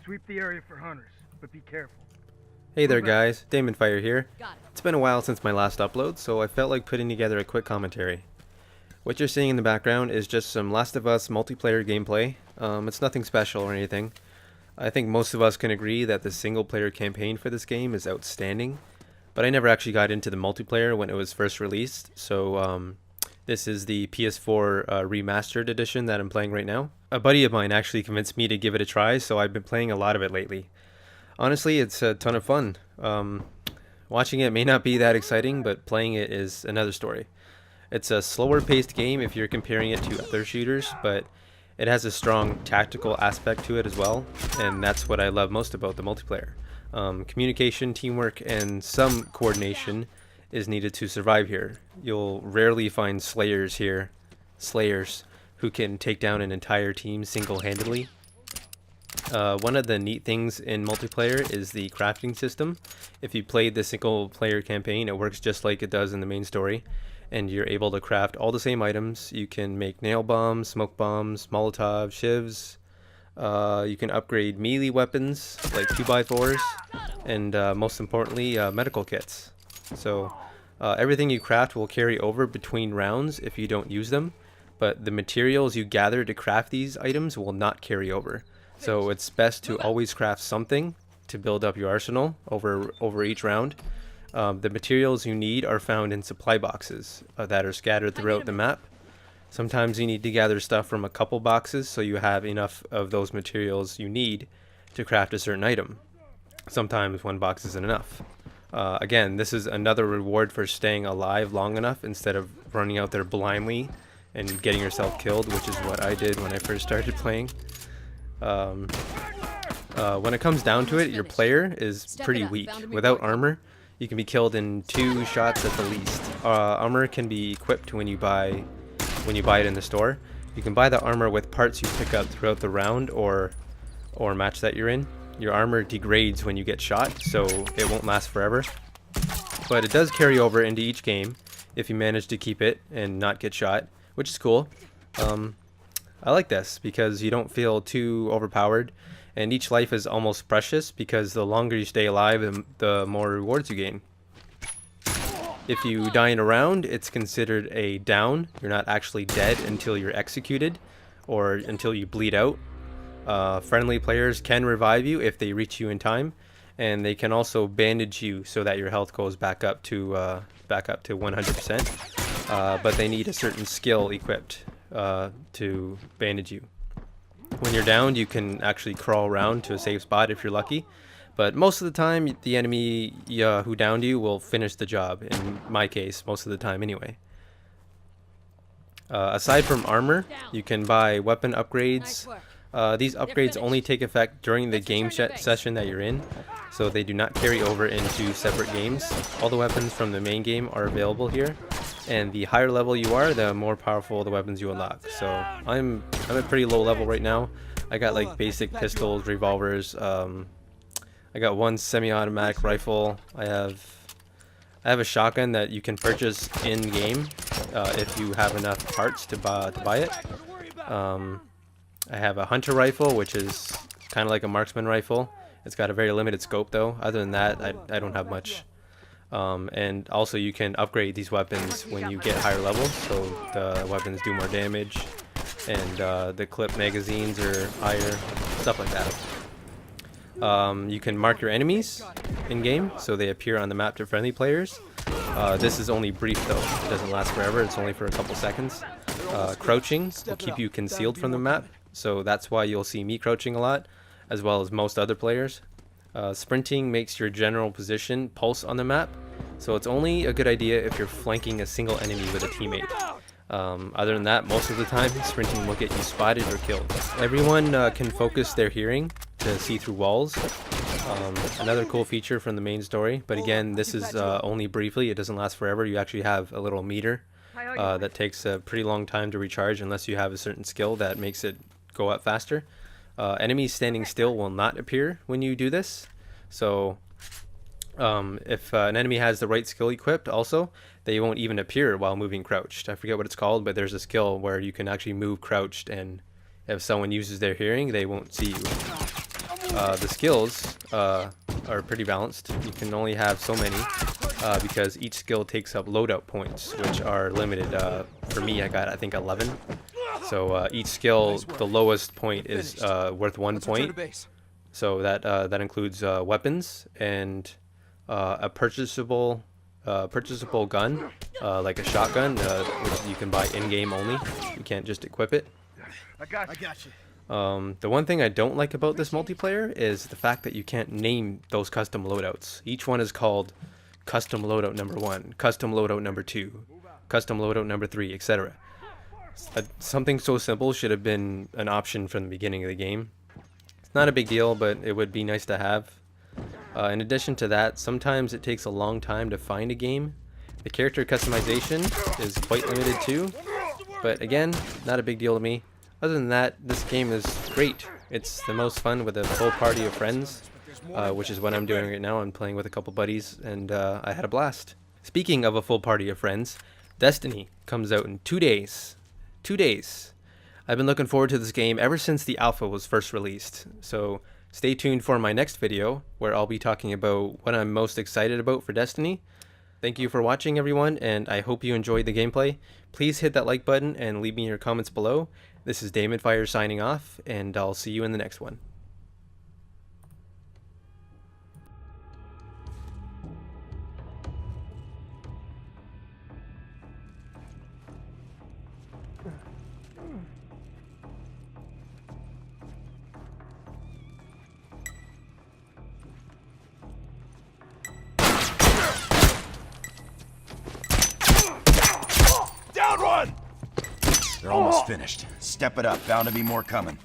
Sweep the area for hunters, but be careful. Hey there guys, Damon Fire here. It's been a while since my last upload, so I felt like putting together a quick commentary. What you're seeing in the background is just some Last of Us multiplayer gameplay. It's nothing special or anything. I think most of us can agree that the single player campaign for this game is outstanding, but I never actually got into the multiplayer when it was first released, so this is the PS4 remastered edition that I'm playing right now. A buddy of mine actually convinced me to give it a try, so I've been playing a lot of it lately. Honestly, it's a ton of fun. Watching it may not be that exciting, but playing it is another story. It's a slower paced game if you're comparing it to other shooters, but it has a strong tactical aspect to it as well, and that's what I love most about the multiplayer. Communication, teamwork, and some coordination is needed to survive here. You'll rarely find slayers here, who can take down an entire team single-handedly. One of the neat things in multiplayer is the crafting system. If you played the single player campaign, it works just like it does in the main story, and you're able to craft all the same items. You can make nail bombs, smoke bombs, Molotov, shivs. You can upgrade melee weapons like 2x4s, and most importantly, medical kits. So everything you craft will carry over between rounds if you don't use them, but the materials you gather to craft these items will not carry over. So it's best to always craft something to build up your arsenal over each round. The materials you need are found in supply boxes that are scattered throughout the map. Sometimes you need to gather stuff from a couple boxes so you have enough of those materials you need to craft a certain item. Sometimes one box isn't enough. Again, this is another reward for staying alive long enough instead of running out there blindly and getting yourself killed, which is what I did when I first started playing. When it comes down to it, your player is pretty weak. Without armor, you can be killed in 2 shots at the least. Armor can be equipped when you buy it in the store. You can buy the armor with parts you pick up throughout the round or match that you're in. Your armor degrades when you get shot, so it won't last forever. But it does carry over into each game if you manage to keep it and not get shot, which is cool. I like this because you don't feel too overpowered, and each life is almost precious because the longer you stay alive, the more rewards you gain. If you die in a round, it's considered a down. You're not actually dead until you're executed or until you bleed out. Friendly players can revive you if they reach you in time, and they can also bandage you so that your health goes back up to 100%. But they need a certain skill equipped to bandage you. When you're downed, you can actually crawl around to a safe spot if you're lucky, but most of the time the enemy who downed you will finish the job, in my case most of the time anyway. Aside from armor, you can buy weapon upgrades. These upgrades only take effect during the game session that you're in, so they do not carry over into separate games. All the weapons from the main game are available here, and the higher level you are, the more powerful the weapons you unlock. So I'm at pretty low level right now. I got like basic pistols, revolvers. I got one semi-automatic rifle. I have a shotgun that you can purchase in game if you have enough parts to buy it. I have a hunter rifle, which is kind of like a marksman rifle. It's got a very limited scope though. Other than that, I don't have much. And also you can upgrade these weapons when you get higher levels, so the weapons do more damage, and the clip magazines are higher, stuff like that. You can mark your enemies in game so they appear on the map to friendly players. This is only brief though, it doesn't last forever, it's only for a couple seconds. Crouching will keep you concealed from the map, so that's why you'll see me crouching a lot, as well as most other players. Sprinting makes your general position pulse on the map, so it's only a good idea if you're flanking a single enemy with a teammate. Other than that, most of the time, sprinting will get you spotted or killed. Everyone can focus their hearing to see through walls. Another cool feature from the main story, but again, this is only briefly, it doesn't last forever. You actually have a little meter that takes a pretty long time to recharge unless you have a certain skill that makes it go up faster. Enemies standing still will not appear when you do this, so if an enemy has the right skill equipped also, they won't even appear while moving crouched. I forget what it's called, but there's a skill where you can actually move crouched, and if someone uses their hearing, they won't see you. The skills are pretty balanced. You can only have so many because each skill takes up loadout points, which are limited. For me, I got, I think, 11. So each skill, the lowest point is worth 1 point. So that includes weapons and a purchasable gun, like a shotgun, which you can buy in-game only. You can't just equip it. I got you. The one thing I don't like about this multiplayer is the fact that you can't name those custom loadouts. Each one is called custom loadout number 1, custom loadout number 2, custom loadout number 3, etc. Something so simple should have been an option from the beginning of the game. It's not a big deal, but it would be nice to have. In addition to that, sometimes it takes a long time to find a game. The character customization is quite limited too, but again, not a big deal to me. Other than that, this game is great. It's the most fun with a full party of friends, which is what I'm doing right now. I'm playing with a couple buddies, and I had a blast. Speaking of a full party of friends, Destiny comes out in 2 days. 2 days. I've been looking forward to this game ever since the alpha was first released, so stay tuned for my next video, where I'll be talking about what I'm most excited about for Destiny. Thank you for watching, everyone, and I hope you enjoyed the gameplay. Please hit that like button and leave me your comments below. This is Damon Fire signing off, and I'll see you in the next one. They're almost finished. Step it up. Bound to be more coming.